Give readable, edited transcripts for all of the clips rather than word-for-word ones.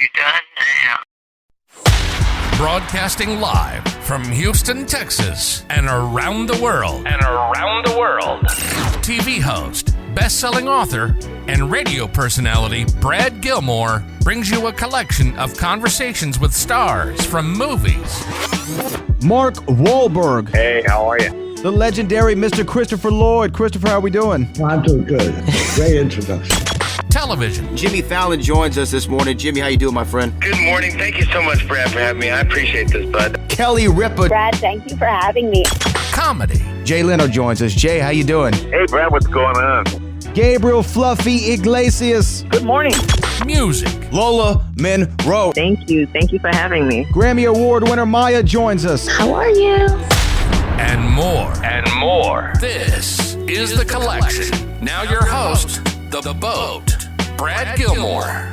you done now? Broadcasting live from Houston, Texas, and around the world. TV host, best-selling author, and radio personality Brad Gilmore brings you a collection of conversations with stars from movies. Mark Wahlberg. Hey, how are you? The legendary Mr. Christopher Lloyd. Christopher, how are we doing? I'm doing good. Great introduction. Television. Jimmy Fallon joins us this morning. Jimmy, how you doing, my friend? Good morning. Thank you so much, Brad, for having me. I appreciate this, bud. Kelly Ripa. Brad, thank you for having me. Comedy. Jay Leno joins us. Jay, how you doing? Hey, Brad, what's going on? Gabriel Fluffy Iglesias. Good morning. Music. Lola Monroe. Thank you. Thank you for having me. Grammy Award winner Maya joins us. How are you? And more. This is The Collection. Now your host, The Boat, Brad Gilmore.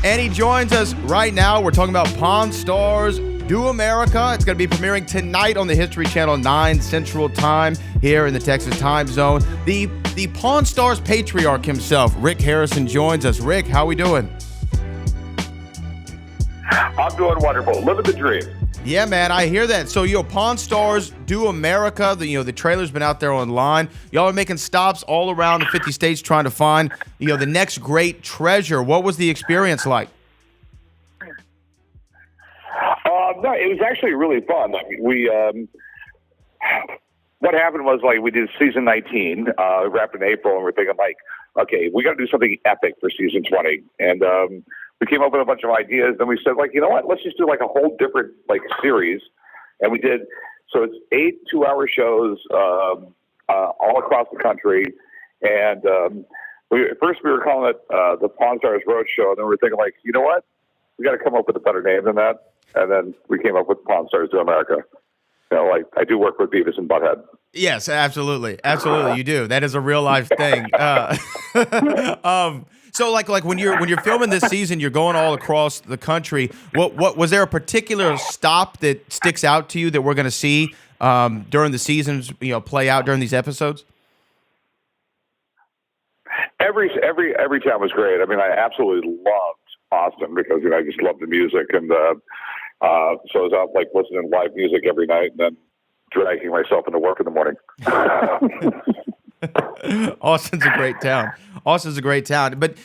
And he joins us right now. We're talking about Pawn Stars Do America. It's going to be premiering tonight on the History Channel, 9 Central Time here in the Texas time zone. The Pawn Stars patriarch himself, Rick Harrison, joins us. Rick, how we doing? I'm doing wonderful. Living the dream. Yeah, man, I hear that. So, Pawn Stars Do America, the trailer's been out there online. Y'all are making stops all around the 50 states trying to find, the next great treasure. What was the experience like? No, it was actually really fun. I mean, what happened was, we did season 19, wrapped in April, and we're thinking, okay, we got to do something epic for season 20. And we came up with a bunch of ideas. Then we said, you know what? Let's just do a whole different series. And we did. So it's 8 2-hour shows all across the country. And first we were calling it the Pawn Stars Road Show. And then we were thinking, you know what? We got to come up with a better name than that. And then we came up with Pawn Stars Do America. I do work with Beavis and Butthead. Yes, absolutely, you do. That is a real life thing. So when you're filming this season, you're going all across the country. What was there a particular stop that sticks out to you that we're going to see during the seasons? Play out during these episodes. Every time was great. I mean, I absolutely loved Austin because I just love the music, and so I was out listening to live music every night, and then dragging myself into work in the morning. Austin's a great town. But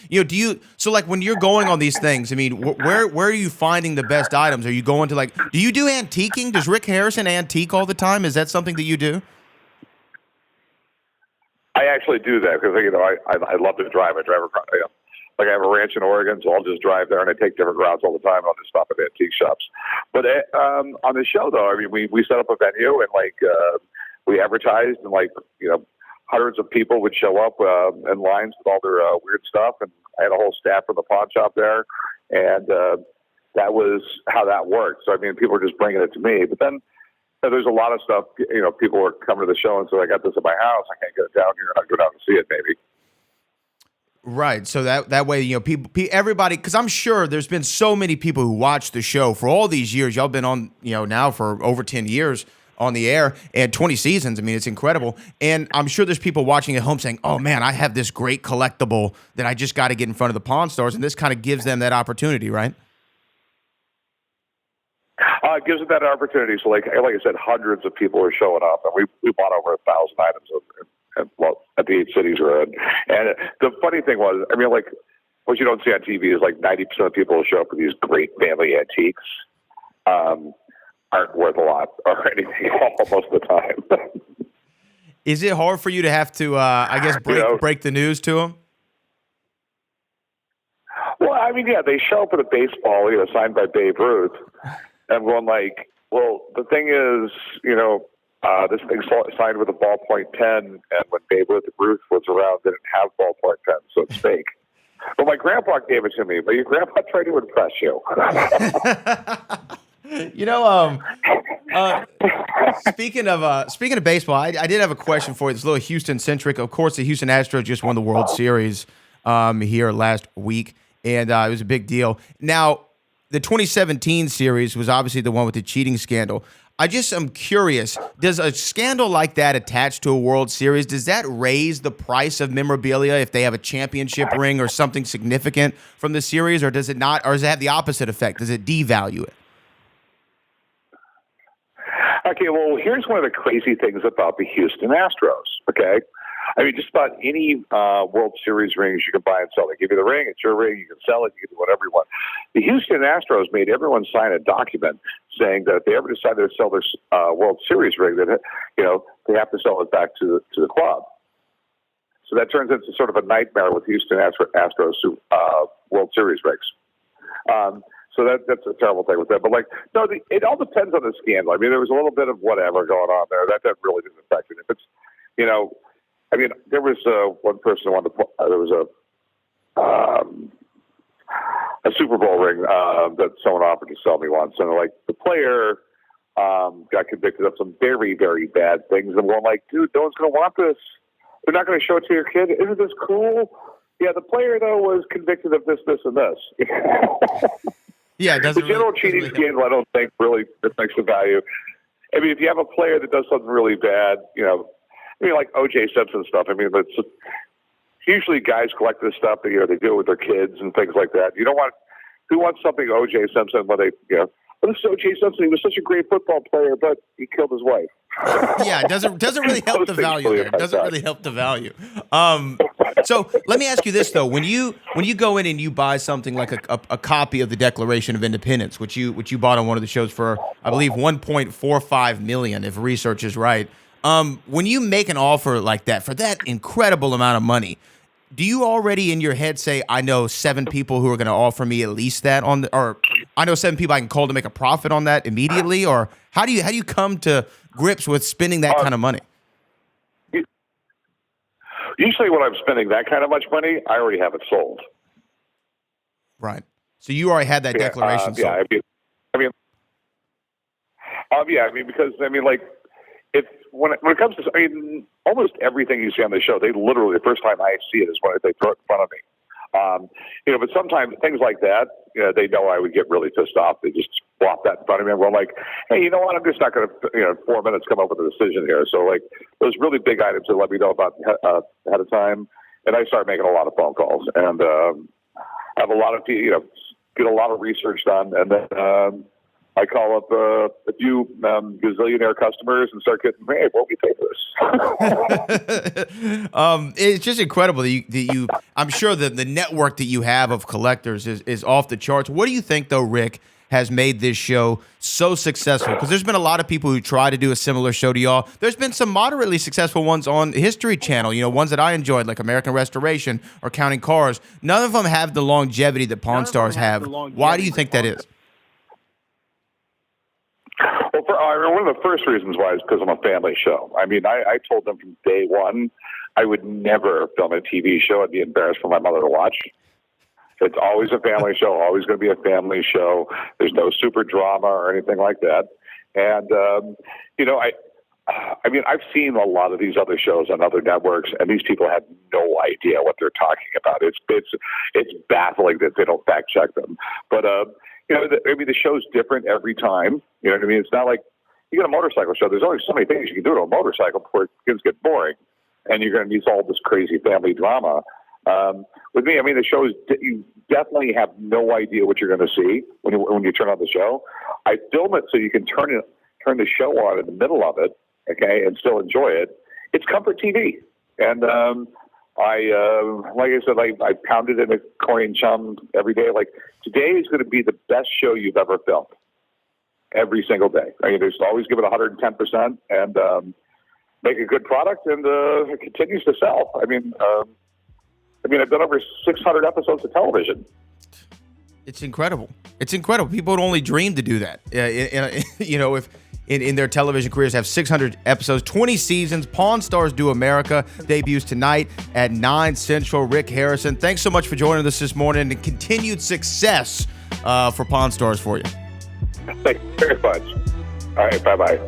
when you're going on these things, I mean, where are you finding the best items? Are you going to do you do antiquing? Does Rick Harrison antique all the time? Is that something that you do? I actually do that because I love to drive. I drive across. I have a ranch in Oregon, so I'll just drive there and I take different routes all the time. And I'll just stop at antique shops. But on the show, though, I mean, we set up a venue and we advertised, and hundreds of people would show up in lines with all their weird stuff, and I had a whole staff from the pawn shop there, and that was how that worked. So I mean, people were just bringing it to me, but then there's a lot of stuff. People were coming to the show and said, "I got this at my house. I can't get it down here. I'll go down and see it, maybe." Right. So that way, everybody, because I'm sure there's been so many people who watch the show for all these years. Y'all been on, now for over 10 years on the air and 20 seasons. I mean, it's incredible. And I'm sure there's people watching at home saying, oh man, I have this great collectible that I just got to get in front of the Pawn Stars. And this kind of gives them that opportunity, right? It gives them that opportunity. So like I said, hundreds of people are showing up, and we bought over 1,000 items at the 8 cities we're in. And the funny thing was, I mean, what you don't see on TV is 90% of people who show up for these great family antiques aren't worth a lot or anything most of the time. Is it hard for you to have to, break the news to them? Well, I mean, yeah, they show up at a baseball, signed by Babe Ruth. And I'm going well, the thing is, this thing signed with a ballpoint pen, and when Babe Ruth was around, didn't have ballpoint pens, so it's fake. But my grandpa gave it to me, but your grandpa tried to impress you. Speaking of baseball, I did have a question for you. It's a little Houston-centric. Of course, the Houston Astros just won the World Series here last week, and it was a big deal. Now, the 2017 series was obviously the one with the cheating scandal. I just am curious, does a scandal like that attached to a World Series, does that raise the price of memorabilia if they have a championship ring or something significant from the series, or does it not, or does it have the opposite effect? Does it devalue it? Okay, well, here's one of the crazy things about the Houston Astros, okay? I mean, just about any World Series rings you can buy and sell. They give you the ring, it's your ring, you can sell it, you can do whatever you want. The Houston Astros made everyone sign a document saying that if they ever decided to sell their World Series ring, that they have to sell it back to the club. So that turns into sort of a nightmare with Houston Astros World Series rings. So that's a terrible thing with that. But, it all depends on the scandal. I mean, there was a little bit of whatever going on there. That really didn't affect it. If it's, there was one person who wanted to there was a Super Bowl ring that someone offered to sell me once. And, the player got convicted of some very, very bad things. And we're like, dude, no one's going to want this. They're not going to show it to your kid. Isn't this cool? Yeah, the player, though, was convicted of this, this, and this. Yeah, it doesn't the general cheating scandal, I don't think really affects the value. I mean, if you have a player that does something really bad, like O.J. Simpson stuff. I mean, it's usually guys collect this stuff. They do it with their kids and things like that. You don't want who wants something O.J. Simpson when they well, this is O.J. Simpson. He was such a great football player, but he killed his wife. Yeah, it doesn't really help the value there. It doesn't really help the value. So let me ask you this though: when you go in and you buy something like a copy of the Declaration of Independence, which you bought on one of the shows for, I believe, $1.45 million, if research is right. When you make an offer like that for that incredible amount of money, do you already in your head say, I know 7 people who are going to offer me at least that or I know 7 people I can call to make a profit on that immediately? Or how do you come to grips with spending that kind of money? Usually when I'm spending that kind of much money, I already have it sold. Right. So you already had that declaration sold. Because if when it comes to, almost everything you see on the show, they literally, the first time I see it is when they throw it in front of me. But sometimes things like that, they know I would get really pissed off. They just flop that in front of me. And we're like, hey, you know what? I'm just not going to, 4 minutes come up with a decision here. So those really big items that let me know about ahead of time. And I start making a lot of phone calls and have a lot of, get a lot of research done. And then I call up a few gazillionaire customers and start getting, hey, what we pay for this? It's just incredible that you I'm sure that the network that you have of collectors is off the charts. What do you think, though, Rick, has made this show so successful? Because there's been a lot of people who try to do a similar show to y'all. There's been some moderately successful ones on History Channel, ones that I enjoyed, like American Restoration or Counting Cars. None of them have the longevity that Pawn Stars have. Why do you think that is? Well, one of the first reasons why is because I'm a family show. I mean, I told them from day one I would never film a TV show. I'd be embarrassed for my mother to watch. It's always a family show, always going to be a family show. There's no super drama or anything like that. And, I've seen a lot of these other shows on other networks, and these people have no idea what they're talking about. It's baffling that they don't fact check them. But, the show's different every time. You know what I mean? It's not like you get a motorcycle show. There's only so many things you can do to a motorcycle before things get boring, and you're going to use all this crazy family drama. With me, the show is you definitely have no idea what you're going to see when you turn on the show. I film it so you can turn the show on in the middle of it, okay, and still enjoy it. It's comfort TV, and like I said, I pounded in a coin chum every day. Like today is going to be the best show you've ever filmed. Every single day. There's always give it 110% and make a good product, and it continues to sell. I've done over 600 episodes of television. It's incredible. People would only dream to do that. If in their television careers have 600 episodes, 20 seasons. Pawn Stars Do America debuts tonight at 9 Central. Rick Harrison, thanks so much for joining us this morning, and continued success for Pawn Stars for you. Thank you very much. All right, bye-bye.